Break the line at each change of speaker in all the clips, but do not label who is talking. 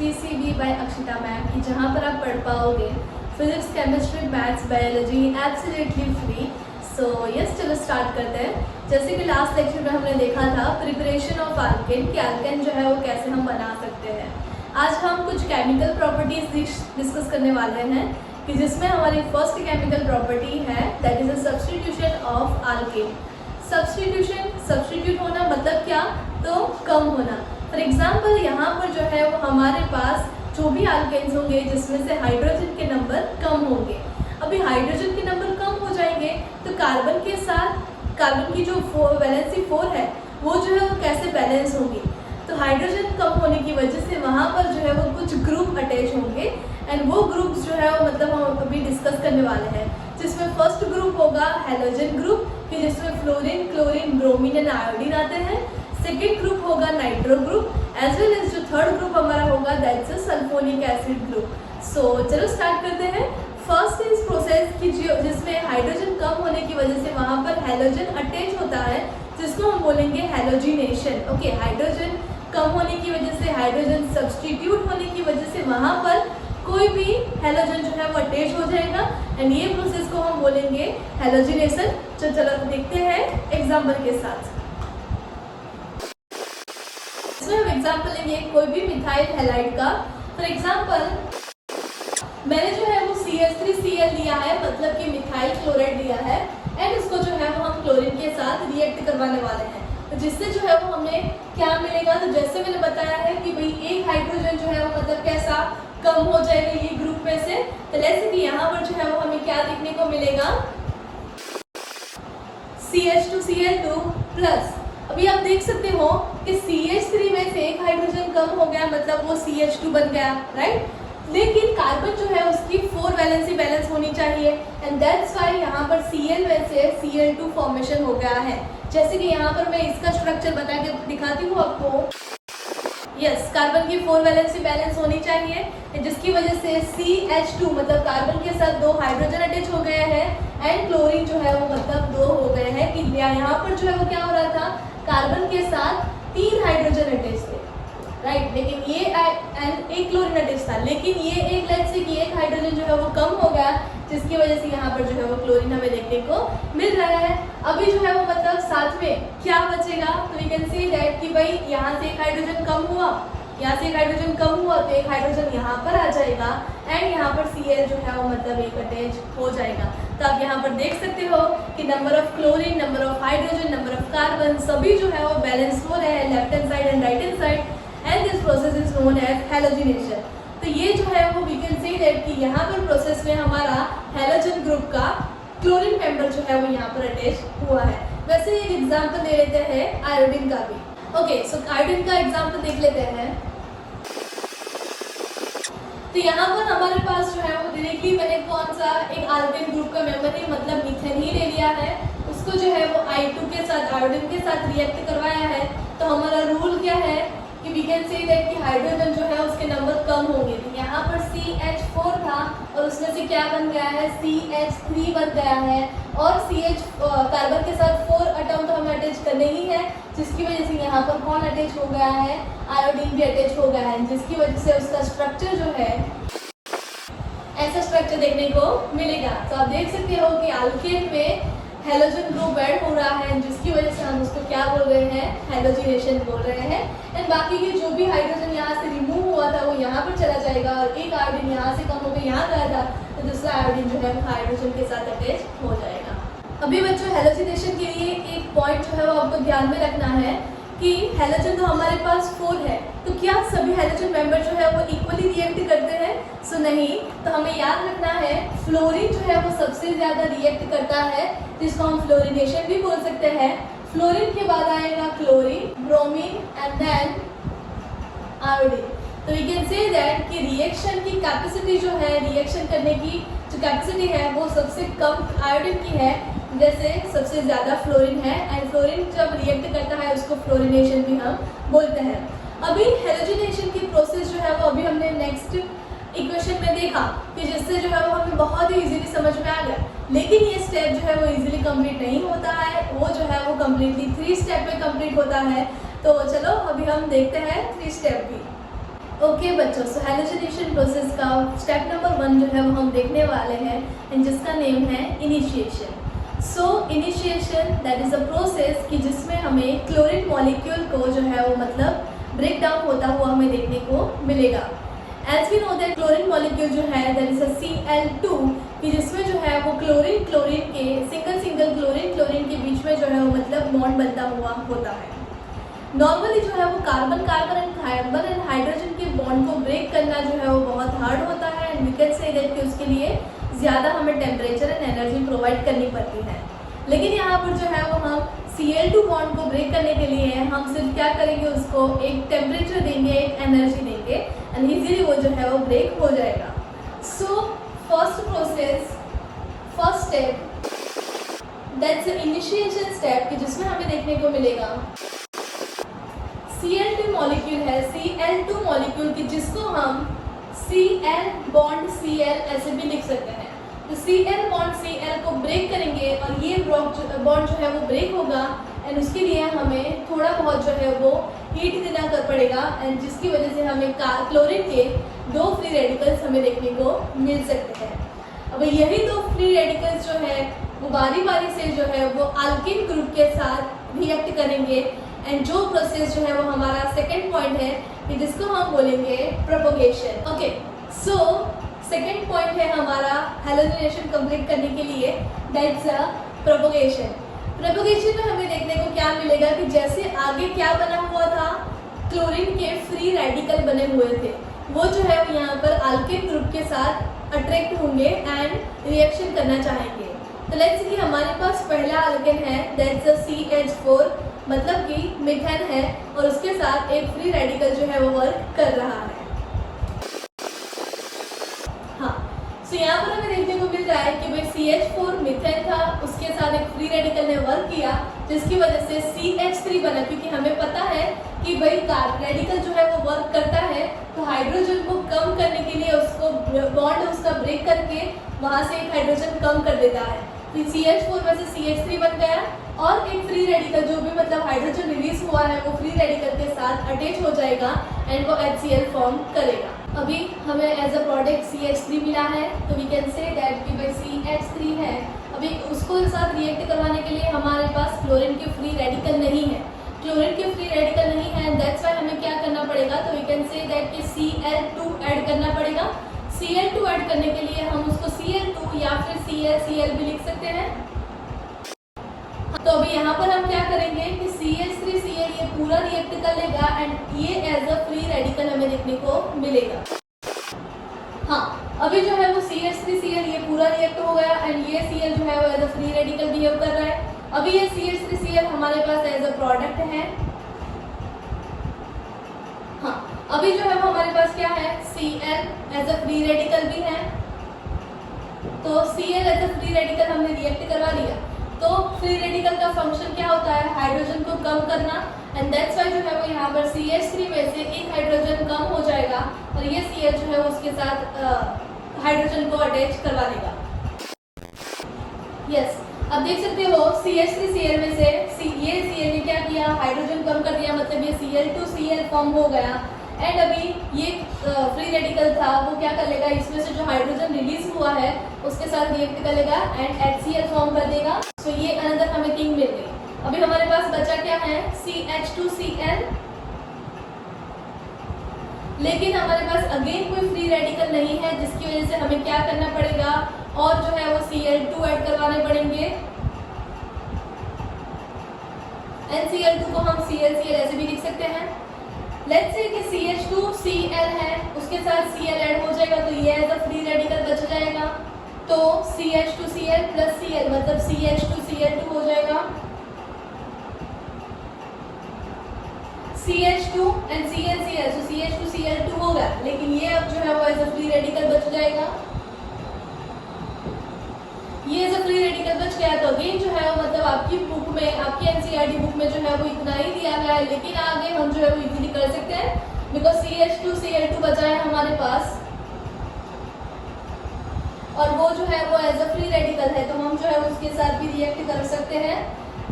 PCB bye Akshita ma'am की, जहाँ पर आप पढ़ पाओगे physics, chemistry, maths, biology absolutely free. So yes, चलो स्टार्ट करते हैं। जैसे कि लास्ट लेक्चर में हमने देखा था प्रिपरेशन ऑफ अल्केन, कि अल्केन जो है वो कैसे हम बना सकते हैं। आज हम कुछ केमिकल प्रॉपर्टीज डिस्कस करने वाले हैं, कि जिसमें हमारी फर्स्ट केमिकल प्रॉपर्टी है that is a substitution of alkane. Substitute होना मतलब क्या, तो कम होना। फॉर एग्जाम्पल यहाँ पर जो है वो हमारे पास जो भी अल्केन्स होंगे जिसमें से हाइड्रोजन के नंबर कम होंगे। अभी हाइड्रोजन के नंबर कम हो जाएंगे तो कार्बन के साथ कार्बन की जो वैलेंसी 4 है वो जो है वो कैसे बैलेंस होगी। तो हाइड्रोजन कम होने की वजह से वहाँ पर जो है वो कुछ ग्रुप अटैच होंगे, एंड वो ग्रुप्स जो है वो मतलब हम अभी डिस्कस करने वाले हैं। जिसमें फर्स्ट ग्रुप होगा हैलोजन ग्रुप, कि जिसमें fluorine, chlorine, bromine and iodine आते हैं। सेकेंड ग्रुप होगा nitro group, as well as जो थर्ड ग्रुप हमारा होगा that's a sulphonic acid group. So चलो स्टार्ट करते हैं। फर्स्ट इज प्रोसेस की जिसमें हाइड्रोजन कम होने की वजह से वहाँ पर हैलोजन अटैच होता है, जिसको हम बोलेंगे हैलोजिनेशन। ओके, हाइड्रोजन कम होने की वजह से, हाइड्रोजन सब्स्टिट्यूट होने की वजह से वहाँ पर कोई भी हैलोजन जो है वो अटैच हो जाएगा, एंड ये प्रोसेस को हम बोलेंगे हैलोजिनेशन। तो चलो देखते हैं एग्जाम्पल के साथ। इसमें हम एग्जाम्पल लेंगे कोई भी मिथाइल हैलाइड का। फॉर एग्जाम्पल मैंने जो है वो CH3Cl लिया है, मतलब कि मिथाइल क्लोराइड लिया है, एंड इसको जो है वो हम क्लोरीन के साथ रिएक्ट करवाने वाले हैं। तो जिससे जो है वो हमें क्या मिलेगा, तो जैसे मैंने बताया है कि भाई एक हाइड्रोजन जो है वो मतलब कैसा कम हो जाएगा ये ग्रुप में से। तो जैसे कि यहाँ पर जो है वो हमें क्या देखने को मिलेगा, CH2Cl2 प्लस। अभी आप देख सकते हो कि CH3 में से एक हाइड्रोजन कम हो गया, मतलब वो CH2 बन गया, राइट। लेकिन कार्बन जो है उसकी 4 वैलेंसी बैलेंस होनी चाहिए, एंड दैट्स वाई यहाँ पर Cl में से Cl2 फॉर्मेशन हो गया है। जैसे कि यहाँ पर मैं इसका स्ट्रक्चर बता के दिखाती हूँ आपको। यस, कार्बन की 4 वैलेंसी बैलेंस होनी चाहिए, जिसकी वजह से CH2 मतलब कार्बन के साथ 2 हाइड्रोजन अटैच हो गए हैं, एंड क्लोरीन जो है वो मतलब 2 हो गए हैं। कि यहाँ पर जो है वो क्या हो रहा था, कार्बन के साथ 3 हाइड्रोजन अटैच थे, राइट। लेकिन ये एंड एक क्लोरीन अटैच था, लेकिन ये एक लेट से कि एक हाइड्रोजन जो है वो कम हो गया, जिसकी वजह से यहाँ पर जो है वो क्लोरीन हमें देखने को मिल रहा है। अभी जो है वो मतलब साथ में क्या बचेगा, तो वी कैन सी दैट कि भाई यहाँ से एक हाइड्रोजन कम हुआ, यहाँ से एक हाइड्रोजन कम हुआ तो एक हाइड्रोजन यहाँ पर आ जाएगा, एंड यहाँ पर Cl जो है वो मतलब एक अटैच हो जाएगा। तो आप यहाँ पर देख सकते हो कि number of chlorine, number of hydrogen, number of carbon सभी जो है वो बैलेंस हो रहे हैं left hand side and right hand side, and this process is known as halogenation. तो ये जो है वो वी कैन से दैट कि यहाँ पर प्रोसेस में हमारा हैलोजन ग्रुप का क्लोरीन मेंबर जो है वो यहाँ पर अटैच हुआ है। वैसे एक एग्जांपल ले लेते हैं आयोडीन का भी। ओके, सो आयोडीन का एग्जांपल देख लेते हैं। तो यहाँ पर हमारे पास जो है वो डायरेक्टली मैंने कौन सा एक अल्केन ग्रुप का मेंबर ही मतलब मीथेन ही ले लिया है, उसको जो है वो I2 के साथ आयोडीन के साथ रिएक्ट करवाया है। तो हमारा रूल क्या है कि वी कैन से दैट कि हाइड्रोजन जो है उसके नंबर कम होंगे। तो यहाँ पर CH4 था और उसमें से क्या बन गया है, CH3 बन गया है, और कार्बन के साथ 4 एटम तो हमें अटैच करने ही है, जिसकी वजह से यहाँ पर कौन अटैच हो गया है, आयोडीन भी अटैच हो गया है, जिसकी वजह से उसका स्ट्रक्चर जो है ऐसा स्ट्रक्चर देखने को मिलेगा। तो आप देख सकते हो कि अल्केन में हैलोजन ग्रुप ऐड हो रहा है, जिसकी वजह से हम उसको क्या बोल रहे हैं, हैलोजिनेशन बोल रहे हैं। एंड बाकी के जो भी हाइड्रोजन यहाँ से रिमूव हुआ था वो यहाँ पर चला जाएगा, और एक आयोडीन यहाँ से कम होकर यहाँ गया था, तो दूसरा आयोडीन जो है हाइड्रोजन के साथ अटैच हो जाएगा। अभी बच्चों हैलोजिनेशन के लिए एक पॉइंट जो है वो आपको ध्यान में रखना है कि हैलोजन तो हमारे पास 4 है, तो क्या सभी हैलोजन मेंबर जो है वो इक्वली रिएक्ट करते हैं? सो नहीं। तो हमें याद रखना है फ्लोरीन जो है वो सबसे ज़्यादा रिएक्ट करता है, जिसको हम फ्लोरिनेशन भी बोल सकते हैं। फ्लोरीन के बाद आएगा chlorine, bromine and then iodine. तो वी कैन से दैट कि रिएक्शन की कैपेसिटी जो है, रिएक्शन करने की जो कैपेसिटी है वो सबसे कम आयोडीन की है, जैसे सबसे ज़्यादा फ्लोरीन है, एंड फ्लोरीन जब रिएक्ट करता है उसको फ्लोरिनेशन भी हम बोलते हैं। अभी हैलोजिनेशन की प्रोसेस जो है वो अभी हमने नेक्स्ट इक्वेशन में देखा, कि जिससे जो है वो हमें बहुत ही इजीली समझ में आ गया। लेकिन ये स्टेप जो है वो इजीली कंप्लीट नहीं होता है, वो जो है वो कम्प्लीटली 3 स्टेप में कंप्लीट होता है। तो चलो अभी हम देखते हैं 3 स्टेप भी। ओके बच्चों, सो हैलोजिनेशन प्रोसेस का स्टेप नंबर 1 जो है वो हम देखने वाले हैं एंड जिसका नेम है initiation. So initiation that is a process कि जिसमें हमें क्लोरीन मॉलिक्यूल को जो है वो मतलब ब्रेक डाउन होता हुआ हमें देखने को मिलेगा। As we know that chlorine molecule जो है दैट इज़ अ Cl2 कि जिसमें जो है वो क्लोरीन के सिंगल क्लोरीन के बीच में जो है वो मतलब बॉन्ड बनता हुआ होता है। नॉर्मली जो है वो कार्बन एंड हाइड्रोजन के बॉन्ड को ब्रेक करना जो है वो बहुत हार्ड होता है and we can say that कि उसके लिए ज़्यादा हमें टेम्परेचर एंड एनर्जी प्रोवाइड करनी पड़ती है। लेकिन यहाँ पर जो है वो हम Cl2 बॉन्ड को ब्रेक करने के लिए हम सिर्फ क्या करेंगे, उसको एक टेम्परेचर देंगे, एक एनर्जी देंगे एंड इजीली वो जो है वो ब्रेक हो जाएगा। So first step that's initiation step कि जिसमें हमें देखने को मिलेगा Cl2 मॉलिक्यूल है, Cl2 मॉलिक्यूल की जिसको हम Cl बॉन्ड Cl ऐसे भी लिख सकते हैं। तो Cl बॉन्ड Cl को ब्रेक करेंगे और ये बॉन्ड जो है वो ब्रेक होगा एंड उसके लिए हमें थोड़ा बहुत जो है वो हीट देना कर पड़ेगा एंड जिसकी वजह से हमें क्लोरीन के 2 फ्री रेडिकल्स हमें देखने को मिल सकते हैं। अब यही 2 फ्री रेडिकल्स जो है वो बारी बारी से जो है वो अल्किन ग्रुप के साथ रिएक्ट करेंगे एंड जो प्रोसेस जो है वो हमारा सेकेंड पॉइंट है कि जिसको हम बोलेंगे propagation. Okay, so second point है हमारा हैलोजिनेशन कंप्लीट करने के लिए दैट्स अ प्रोपोगेशन। प्रोपोगेशन में हमें देखने को क्या मिलेगा कि जैसे आगे क्या बना हुआ था, क्लोरीन के फ्री रेडिकल बने हुए थे, वो जो है वो यहाँ पर अल्किन ग्रुप के साथ अट्रैक्ट होंगे एंड रिएक्शन करना चाहेंगे। तो लेट्स सी कि हमारे पास पहला अल्केन है दैट्स अ CH4 मतलब कि मीथेन है और उसके साथ एक फ्री रेडिकल जो है वो वर्क कर रहा है। हाँ, सो यहाँ पर हमें देखने को मिल रहा है कि भाई CH4 मीथेन था, उसके साथ एक फ्री रेडिकल ने वर्क किया जिसकी वजह से CH3 बना, क्योंकि हमें पता है कि भाई रेडिकल जो है वो वर्क करता है तो हाइड्रोजन को कम करने के लिए उसको बॉन्ड उसका ब्रेक करके वहाँ से एक हाइड्रोजन कम कर देता है। तो CH4 में से CH3 बन गया और एक फ्री रेडिकल जो भी मतलब हाइड्रोजन रिलीज हुआ है वो फ्री रेडिकल के साथ अटैच हो जाएगा एंड वो HCl फॉर्म करेगा। अभी हमें एज अ प्रोडक्ट CH3 मिला है तो वी कैन से दैट कि भाई CH3 है। अभी उसको साथ रिएक्ट करवाने के लिए हमारे पास क्लोरीन के फ्री रेडिकल नहीं है, क्लोरीन के फ्री रेडिकल नहीं है, दैट्स वाई हमें क्या करना पड़ेगा, तो वी कैन से दैट कि Cl2 ऐड करना पड़ेगा। Cl2 ऐड करने के लिए हम उसको Cl2 या फिर Cl भी लिख सकते हैं। तो अभी यहाँ पर हम क्या करेंगे कि CH3Cl ये पूरा रिएक्ट कर लेगा एंड ये एज अ फ्री रेडिकल हमें देखने को मिलेगा। हाँ, अभी जो है वो CH3Cl ये पूरा रिएक्ट हो गया एंड ये Cl जो है वो as a free radical behave कर रहा है। अभी ये CH3Cl हमारे पास एज अ प्रोडक्ट है। हाँ, अभी जो है वो हमारे पास क्या है, Cl as a free radical भी है। तो Cl as a free radical हमने रिएक्ट करवा लिया। तो फ्री रेडिकल का फंक्शन क्या होता है, हाइड्रोजन को कम करना एंड दैट्स वाई जो है वो यहाँ पर CH3 में से एक हाइड्रोजन कम हो जाएगा और ये Cl जो है उसके साथ हाइड्रोजन को अटैच करवा देगा। यस, अब देख सकते हो CH3Cl में से ये Cl ने क्या किया, हाइड्रोजन कम कर दिया, मतलब ये Cl2Cl फॉर्म हो गया एंड अभी ये फ्री रेडिकल था वो क्या कर लेगा, इसमें से जो हाइड्रोजन रिलीज हुआ है उसके साथ रिएक्ट कर लेगा एंड HCl फॉर्म कर देगा। तो ये अनदर हमें थिंग मिल गई। अभी हमारे पास बचा क्या है, CH2Cl, लेकिन हमारे पास अगेन कोई फ्री रेडिकल नहीं है जिसकी वजह से हमें क्या करना पड़ेगा और जो है वो Cl2 ऐड करवाने पड़ेंगे एंड Cl2 को हम ClCl ऐसे भी लिख सकते हैं। लेट्स से कि CH2Cl है उसके साथ Cl ऐड हो जाएगा तो ये एज अ फ्री रेडिकल बच जाएगा। तो CH2Cl प्लस Cl मतलब CH2Cl2 हो जाएगा। CH2 एंड ClCl तो CH2Cl2 होगा, लेकिन ये अब जो है वो एज अ फ्री रेडिकल बच जाएगा। ये एज अ फ्री रेडिकल बच गया तो अगेन जो है वो मतलब आपकी बुक में, आपकी NCERT बुक में जो है वो इतना ही दिया गया है, लेकिन आगे हम जो है वो इजीली कर सकते हैं बिकॉज CH2Cl2 बचा है हमारे पास और वो जो है वो एज अ फ्री रेडिकल है तो हम जो है उसके साथ भी रिएक्ट कर सकते हैं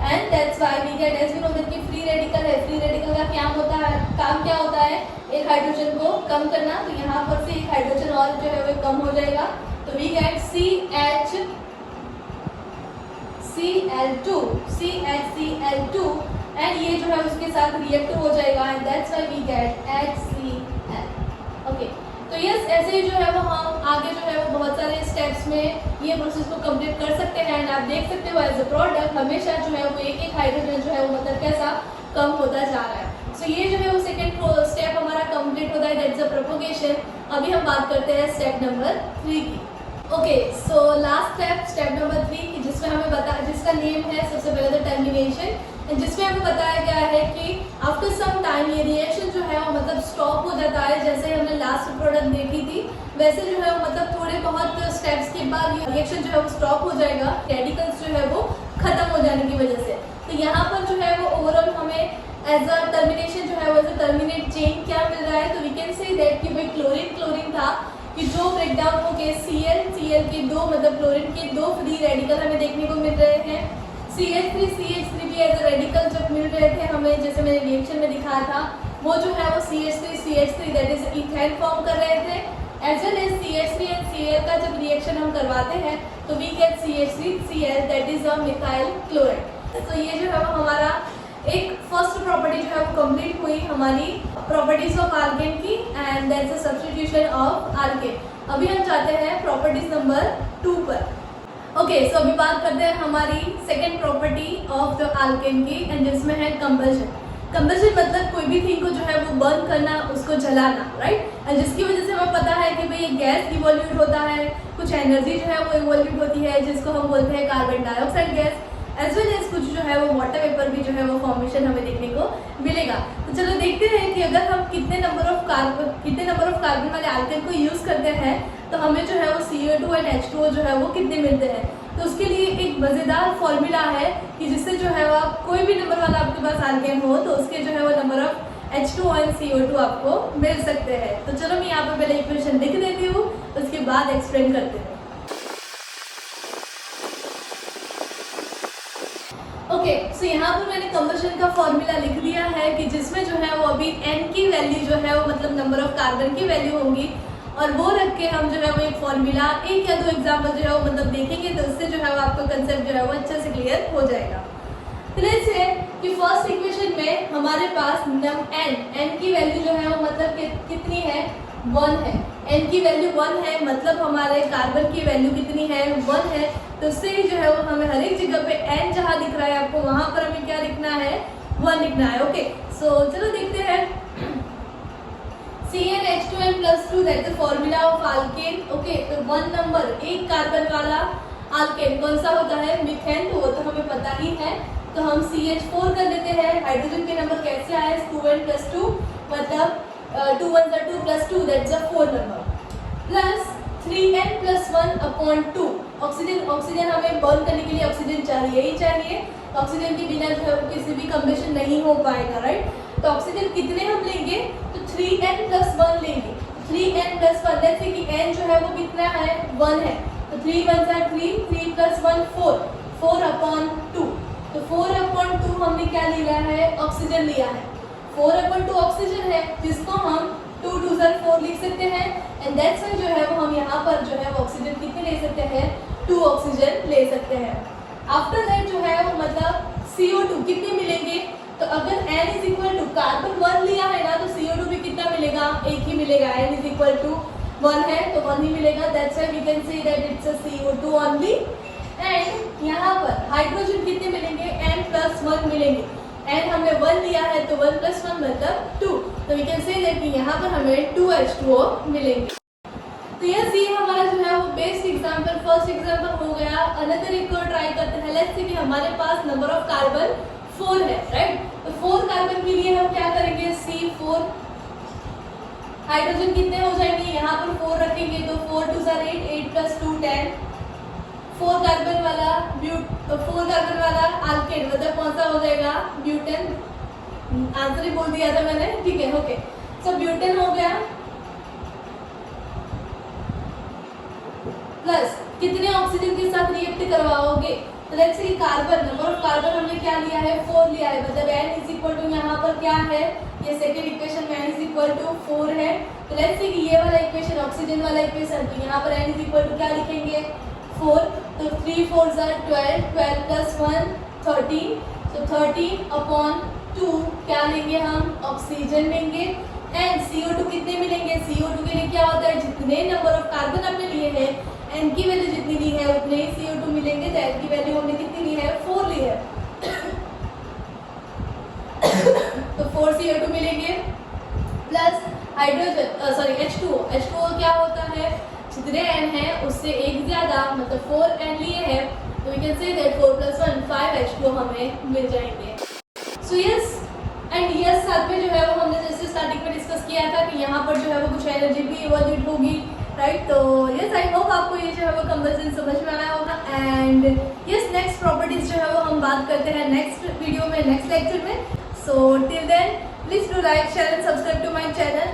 and that's why we get, as we know that कि फ्री रेडिकल है, फ्री रेडिकल का क्या होता है, काम क्या होता है, एक हाइड्रोजन को कम करना। तो यहाँ पर से एक हाइड्रोजन और जो है वो कम हो जाएगा, तो वी गेट CH2 एंड ये जो है उसके साथ रिएक्ट हो जाएगा and that's why we get HCl। Okay, तो यस ऐसे ही जो है वो हम आगे जो है वो बहुत सारे स्टेप्स में ये प्रोसेस को कंप्लीट कर सकते हैं एंड आप देख सकते हो एज अ प्रोडक्ट हमेशा जो है वो एक एक हाइड्रोजन जो है वो मतलब कैसा कम होता जा रहा है। सो ये जो है वो सेकेंड स्टेप हमारा कंप्लीट होता है, दैट्स अ प्रोपोगेशन। अभी हम बात करते हैं स्टेप नंबर 3 की। Okay, so last step number 3 जिसमें हमें जिसका नेम है सबसे पहले तो टर्मिनेशन, जिसमें हमें बताया गया है कि आफ्टर सम टाइम ये रिएक्शन जो है वो मतलब स्टॉप हो जाता है। जैसे हमने लास्ट प्रोडक्ट देखी थी वैसे जो है वो मतलब थोड़े बहुत स्टेप्स के बाद ये रिएक्शन जो है वो स्टॉप हो जाएगा, रेडिकल्स जो है वो खत्म हो जाने की वजह से। तो यहाँ पर जो है वो ओवरऑल हमें एज अ टर्मिनेशन जो है वो एज अ टर्मिनेट चेन क्या मिल रहा है, तो वी कैन से दैट कि भाई क्लोरीन था कि जो ब्रेक डाउन हो गए Cl के दो मतलब क्लोरीन के दो फ्री रेडिकल हमें देखने को मिल रहे हैं। CH3 भी एज अ रेडिकल जब मिल रहे थे हमें, जैसे मैंने रिएक्शन में दिखाया था, वो जो है वो CH3 that is ethane form कर रहे थे। As well as CH3 and Cl का जब रिएक्शन हम करवाते हैं तो we get CH3Cl that is a methyl chloride. तो ये जो है वो हमारा एक फर्स्ट प्रॉपर्टी जो है वो कंप्लीट हुई हमारी प्रॉपर्टीज ऑफ आल्केन की and that's a substitution of Alcaine. अभी हम जाते हैं प्रॉपर्टीज नंबर 2 पर। ओके, सो अभी बात करते हैं हमारी second property of the Alcaine की एंड जिसमें है कंबशन। कंबशन मतलब कोई भी थिंग को जो है वो बर्न करना, उसको जलाना, राइट। एंड जिसकी वजह से हमें पता है कि भाई ये गैस इवोल्यूट होता है, कुछ एनर्जी जो है वो इवोल्यूट होती है जिसको हम बोलते हैं carbon dioxide gas, as well as कुछ जो है वो वाटर वेपर भी जो है वो फॉर्मेशन हमें देखने को मिलेगा। तो चलो देखते हैं कि अगर हम कितने नंबर ऑफ कार्बन वाले आल्केन को यूज करते हैं तो हमें जो है वो CO2 एंड H2O जो है वो कितने मिलते हैं। तो उसके लिए एक मज़ेदार फॉर्मूला है कि जिससे जो है वो आप कोई भी नंबर वाला आपके पास आल्केन हो तो उसके जो है वो number of H2O and CO2 आपको मिल सकते हैं। तो चलो मैं यहाँ पर पहले इक्वेशन लिख देती हूँ, उसके बाद एक्सप्लेन करते हैं। ओके, सो यहाँ पर मैंने कंबशन का फॉर्मूला लिख दिया है कि जिसमें जो है वो अभी n की वैल्यू जो है वो मतलब नंबर ऑफ कार्बन की वैल्यू होंगी और वो रख के हम जो है वो एक फॉर्मूला एक या दो एग्जाम्पल जो है वो मतलब देखेंगे तो उससे जो है वो आपको कंसेप्ट जो है वो अच्छे से क्लियर हो जाएगा। तो लेट्स से कि फर्स्ट इक्वेशन में हमारे पास n की वैल्यू जो है वो मतलब कितनी है, 1 है। n की वैल्यू 1 है मतलब हमारे कार्बन की वैल्यू कितनी है, 1 है। तो उससे ही जो है वो हमें हर एक जगह पे n जहाँ दिख रहा है आपको वहाँ पर हमें क्या लिखना है, 1 लिखना है। ओके, सो चलो देखते हैं CnH2n+2 that is formula of Alcaine. Okay, तो 1 नंबर एक कार्बन वाला आल्केन कौन सा होता है, मीथेन, तो वो तो हमें पता ही है। तो हम CH4 कर लेते हैं। हाइड्रोजन के नंबर कैसे आए, 2n+2 मतलब 2 1 2 + 2 that's a 4 number plus 3n+1/2। Oxygen हमें बर्न करने के लिए ऑक्सीजन चाहिए ही चाहिए, ऑक्सीजन के बिना जो है वो किसी भी कंबशन नहीं हो पाएगा, राइट। तो ऑक्सीजन कितने हम लेंगे, तो 3n+1 लेंगे। 3n+1 जैसे कि n जो है वो कितना है, 1 है, तो 3 1 3 3 + 1 4 4/2। तो 4/2 हमने क्या लिया है, ऑक्सीजन लिया है। 4/2 ऑक्सीजन है जिसको हम 2 2 4 लिख सकते हैं एंड दैट्स व्हाई जो है वो हम यहाँ पर जो है वो ऑक्सीजन कितने ले सकते हैं, 2 ऑक्सीजन ले सकते हैं। आफ्टर दैट जो है वो मतलब CO2 कितने मिलेंगे, तो अगर n = कार्बन 1 लिया है ना तो CO2 भी कितना मिलेगा, एक ही मिलेगा। n = 1 है तो 1 ही मिलेगा, that's why we can say that it's a CO2 only. And यहाँ पर हाइड्रोजन कितने मिलेंगे, n+1 मिलेंगे। n हमने 1 लिया है तो 1 + 1 मतलब 2, तो वी कैन से दैट कि यहाँ पर हमें 2H2O मिलेंगे। तो ये हमारा जो है वो बेस्ट एग्जांपल, फर्स्ट एग्जांपल हो गया। अनदर एक और ट्राई करते हैं। लेट्स से कि हमारे पास नंबर ऑफ कार्बन 4 है, राइट। तो 4 कार्बन के लिए हम क्या करेंगे, C4। हाइड्रोजन कितने हो जाएंगे, यहाँ पर 4 रखेंगे तो 4 2 8 8 + 2 10। 4 कार्बन वाला 4 कार्बन वाला आल्केन मतलब कौन सा हो जाएगा, ब्यूटेन। आंसर ही बोल दिया था मैंने, ठीक है। ओके, सो ब्यूटेन हो गया प्लस कितने ऑक्सीजन के साथ रिएक्ट करवाओगे, तो let's see carbon, number of carbon हमने क्या लिया है 4 लिया है, मतलब n इज इक्वल टू यहाँ पर क्या है, ये सेकंड इक्वेशन में n इज इक्वल टू 4 है। तो लेट्स सी कि ये वाला इक्वेशन ऑक्सीजन वाला इक्वेशन, तो यहाँ पर n इज इक्वल टू क्या लिखेंगे 4, तो 3 4 12, 12 प्लस 1 13, तो 13/2 क्या लेंगे हम ऑक्सीजन लेंगे। एंड CO2 कितने मिलेंगे, CO2 के लिए क्या होता है, जितने नंबर ऑफ कार्बन आपने लिए हैं n की वैल्यू जितनी ली है उतने ही CO2 मिलेंगे। तो n की वैल्यू हमने कितनी ली है 4 ली है तो 4 CO2 मिलेंगे प्लस हाइड्रोजन सॉरी H2O क्या होता है, जितने n है उससे एक ज्यादा, मतलब 4n लिए हैं, तो we can say that 4 + 1 5 H2O हमें मिल जाएंगे। सो यस एंड यस, साथ में जो है वो हमने जैसे स्टार्टिंग में डिस्कस किया था कि यहाँ पर जो है वो कुछ एनर्जी भी इवोल्यूट होगी, राइट। तो यस आई होप आपको ये जो है वो कंपैरिजन समझ में आया होगा। एंड यस, नेक्स्ट प्रॉपर्टीज जो है वो हम बात करते हैं नेक्स्ट वीडियो में, नेक्स्ट लेक्चर में। So till then please do like, share and subscribe to my channel.